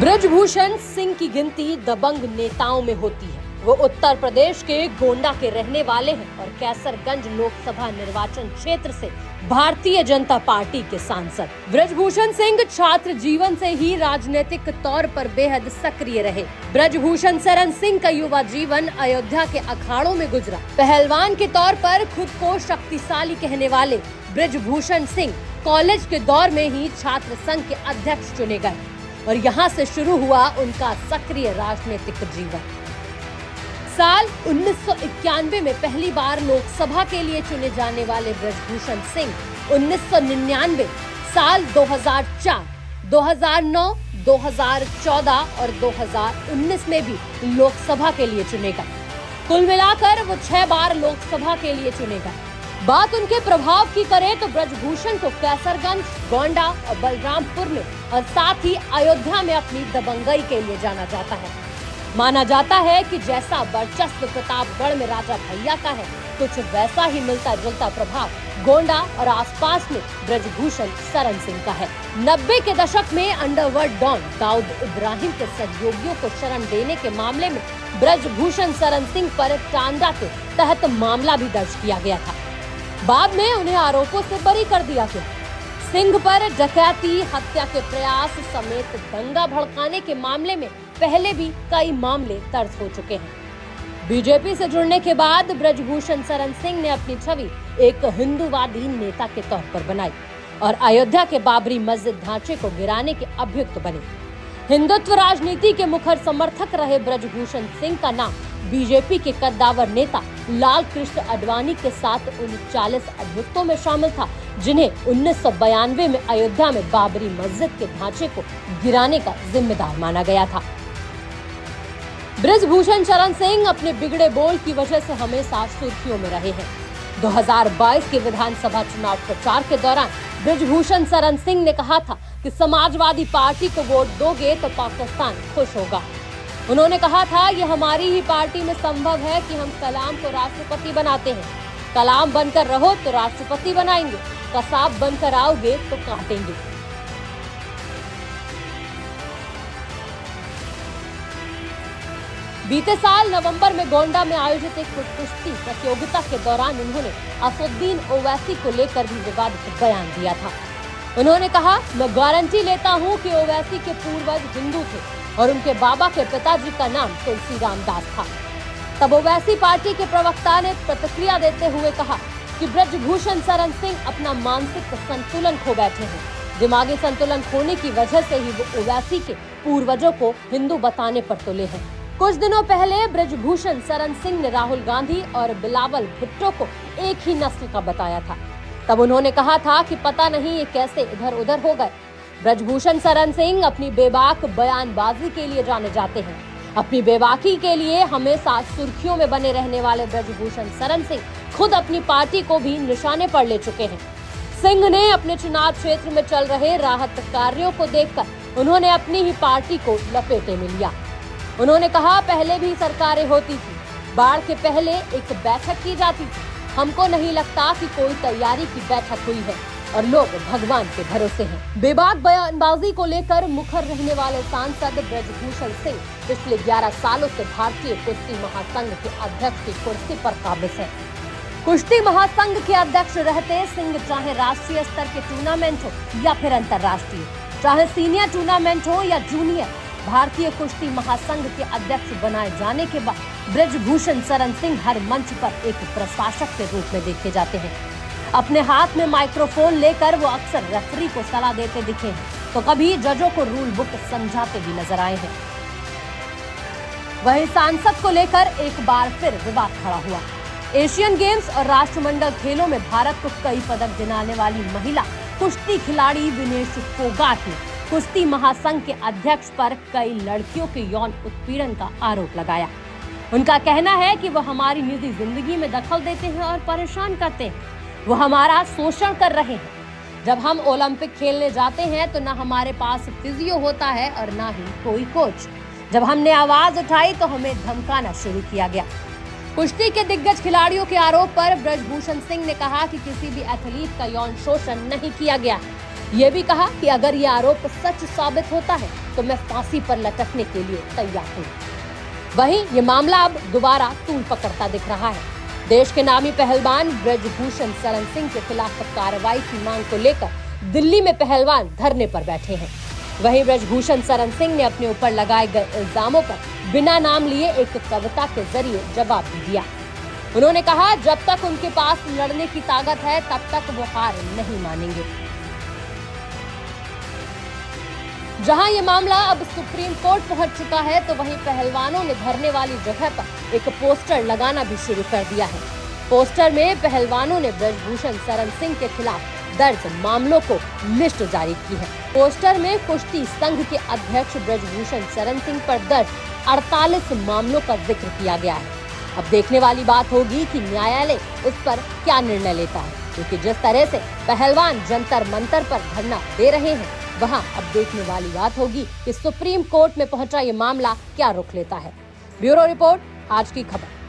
ब्रजभूषण सिंह की गिनती दबंग नेताओं में होती है। वो उत्तर प्रदेश के गोंडा के रहने वाले हैं और कैसरगंज लोकसभा निर्वाचन क्षेत्र से भारतीय जनता पार्टी के सांसद। ब्रजभूषण सिंह छात्र जीवन से ही राजनीतिक तौर पर बेहद सक्रिय रहे। ब्रजभूषण शरण सिंह का युवा जीवन अयोध्या के अखाड़ों में गुजरा। पहलवान के तौर पर खुद को शक्तिशाली कहने वाले ब्रजभूषण सिंह कॉलेज के दौर में ही छात्र संघ के अध्यक्ष चुने गए और यहाँ से शुरू हुआ उनका सक्रिय राजनीतिक जीवन। साल 1991 में पहली बार लोकसभा के लिए चुने जाने वाले ब्रजभूषण सिंह 1999, साल 2004, 2009, 2014 और 2019 में भी लोकसभा के लिए चुने गए। कुल मिलाकर वो 6 बार लोकसभा के लिए चुने गए। बात उनके प्रभाव की करें तो ब्रजभूषण को कैसरगंज, गोंडा और बलरामपुर में और साथ ही अयोध्या में अपनी दबंगई के लिए जाना जाता है। माना जाता है कि जैसा वर्चस्व प्रतापगढ़ में राजा भैया का है, कुछ वैसा ही मिलता जुलता प्रभाव गोंडा और आसपास में ब्रजभूषण शरण सिंह का है। 90 के दशक में अंडरवर्ल्ड डॉन दाऊद इब्राहिम के सहयोगियों को शरण देने के मामले में ब्रजभूषण शरण सिंह पर टांडा के तहत मामला भी दर्ज किया गया था। बाद में उन्हें आरोपों से बरी कर दिया गया। सिंह पर डकैती, हत्या के प्रयास समेत दंगा भड़काने के मामले में पहले भी कई मामले दर्ज हो चुके हैं। बीजेपी से जुड़ने के बाद ब्रजभूषण शरण सिंह ने अपनी छवि एक हिंदूवादी नेता के तौर पर बनाई और अयोध्या के बाबरी मस्जिद ढांचे को गिराने के अभियुक्त बने। हिंदुत्व राजनीति के मुखर समर्थक रहे ब्रजभूषण सिंह का नाम बीजेपी के कद्दावर नेता लाल कृष्ण आडवाणी के साथ 39 अभियुक्तों में शामिल था, जिन्हें 1992 में अयोध्या में बाबरी मस्जिद के ढांचे को गिराने का जिम्मेदार माना गया था। ब्रजभूषण शरण सिंह अपने बिगड़े बोल की वजह से हमेशा सुर्खियों में रहे हैं। 2022 के विधानसभा चुनाव प्रचार के दौरान ब्रजभूषण शरण सिंह ने कहा था कि समाजवादी पार्टी को वोट दोगे तो पाकिस्तान खुश होगा। उन्होंने कहा था, ये हमारी ही पार्टी में संभव है कि हम कलाम को राष्ट्रपति बनाते हैं। कलाम बनकर रहो तो राष्ट्रपति बनाएंगे, कसाब बनकर आओगे तो काटेंगे। बीते साल नवंबर में गोंडा में आयोजित एक कुश्ती प्रतियोगिता के दौरान उन्होंने असुद्दीन ओवैसी को लेकर भी विवादित बयान दिया था। उन्होंने कहा, मैं गारंटी लेता हूं कि ओवैसी के पूर्वज हिंदू थे और उनके बाबा के पिताजी का नाम तुलसीराम दास था। तब ओवैसी पार्टी के प्रवक्ता ने प्रतिक्रिया देते हुए कहा कि ब्रजभूषण शरण सिंह अपना मानसिक संतुलन खो बैठे हैं। दिमागी संतुलन खोने की वजह से ही वो ओवैसी के पूर्वजों को हिंदू बताने पर तुले हैं। कुछ दिनों पहले ब्रजभूषण शरण सिंह ने राहुल गांधी और बिलावल भुट्टो को एक ही नस्ल का बताया था। तब उन्होंने कहा था कि पता नहीं ये कैसे इधर उधर हो गए। ब्रजभूषण शरण सिंह अपनी बेबाक बयानबाजी के लिए जाने जाते हैं। अपनी बेबाकी के लिए हमेशा सुर्खियों में बने रहने वाले ब्रजभूषण शरण सिंह खुद अपनी पार्टी को भी निशाने पर ले चुके हैं। सिंह ने अपने चुनाव क्षेत्र में चल रहे राहत कार्यों को देखकर उन्होंने अपनी ही पार्टी को लपेटे में लिया। उन्होंने कहा, पहले भी सरकारें होती थी, बाढ़ के पहले एक बैठक की जाती थी। हमको नहीं लगता कि कोई तैयारी की बैठक हुई है और लोग भगवान के भरोसे हैं। बेबाक बयानबाजी को लेकर मुखर रहने वाले सांसद ब्रजभूषण सिंह पिछले 11 सालों से भारतीय कुश्ती महासंघ के अध्यक्ष की कुर्सी पर काबिज है। कुश्ती महासंघ के अध्यक्ष रहते सिंह चाहे राष्ट्रीय स्तर के टूर्नामेंट हो या फिर अंतर्राष्ट्रीय, चाहे सीनियर टूर्नामेंट हो या जूनियर, भारतीय कुश्ती महासंघ के अध्यक्ष बनाए जाने के बाद ब्रजभूषण शरण सिंह हर मंच पर एक प्रशासक के रूप में देखे जाते हैं। अपने हाथ में माइक्रोफोन लेकर वो अक्सर रेफरी को सलाह देते दिखे हैं, तो कभी जजों को रूल बुक समझाते भी नजर आए हैं। वहीं सांसद को लेकर एक बार फिर विवाद खड़ा हुआ। एशियन गेम्स और राष्ट्रमंडल खेलों में भारत को कई पदक दिलाने वाली महिला कुश्ती खिलाड़ी विनेश फोगाट ने कुश्ती महासंघ के अध्यक्ष पर कई लड़कियों के यौन उत्पीड़न का आरोप लगाया। उनका कहना है कि वो हमारी निजी जिंदगी में दखल देते हैं और परेशान करते हैं। वो हमारा शोषण कर रहे हैं। जब हम ओलंपिक खेलने जाते हैं तो ना हमारे पास फिजियो होता है और ना ही कोई कोच। जब हमने आवाज उठाई तो हमें धमकाना शुरू किया गया। कुश्ती के दिग्गज खिलाड़ियों के आरोप पर ब्रजभूषण सिंह ने कहा कि किसी भी एथलीट का यौन शोषण नहीं किया गया। ये भी कहा कि अगर ये आरोप सच साबित होता है तो मैं फांसी पर लटकने के लिए तैयार हूँ। वहीं ये मामला अब दोबारा तूल पकड़ता दिख रहा है। देश के नामी पहलवान ब्रजभूषण शरण सिंह के खिलाफ कार्रवाई की मांग को लेकर दिल्ली में पहलवान धरने पर बैठे हैं। वहीं ब्रजभूषण शरण सिंह ने अपने ऊपर लगाए गए इल्जामों पर बिना नाम लिए एक कविता के जरिए जवाब भी दिया। उन्होंने कहा, जब तक उनके पास लड़ने की ताकत है तब तक वो हार नहीं मानेंगे। जहां ये मामला अब सुप्रीम कोर्ट पहुंच चुका है तो वहीं पहलवानों ने धरने वाली जगह पर एक पोस्टर लगाना भी शुरू कर दिया है। पोस्टर में पहलवानों ने ब्रजभूषण शरण सिंह के खिलाफ दर्ज मामलों को लिस्ट जारी की है। पोस्टर में कुश्ती संघ के अध्यक्ष ब्रजभूषण शरण सिंह पर दर्ज 48 मामलों का जिक्र किया गया है। अब देखने वाली बात होगी कि न्यायालय इस पर क्या निर्णय लेता है, क्योंकि जिस तरह से पहलवान जंतर मंतर पर धरना दे रहे हैं, वहां अब देखने वाली बात होगी कि सुप्रीम कोर्ट में पहुंचा ये मामला क्या रुख लेता है। ब्यूरो रिपोर्ट, आज की खबर।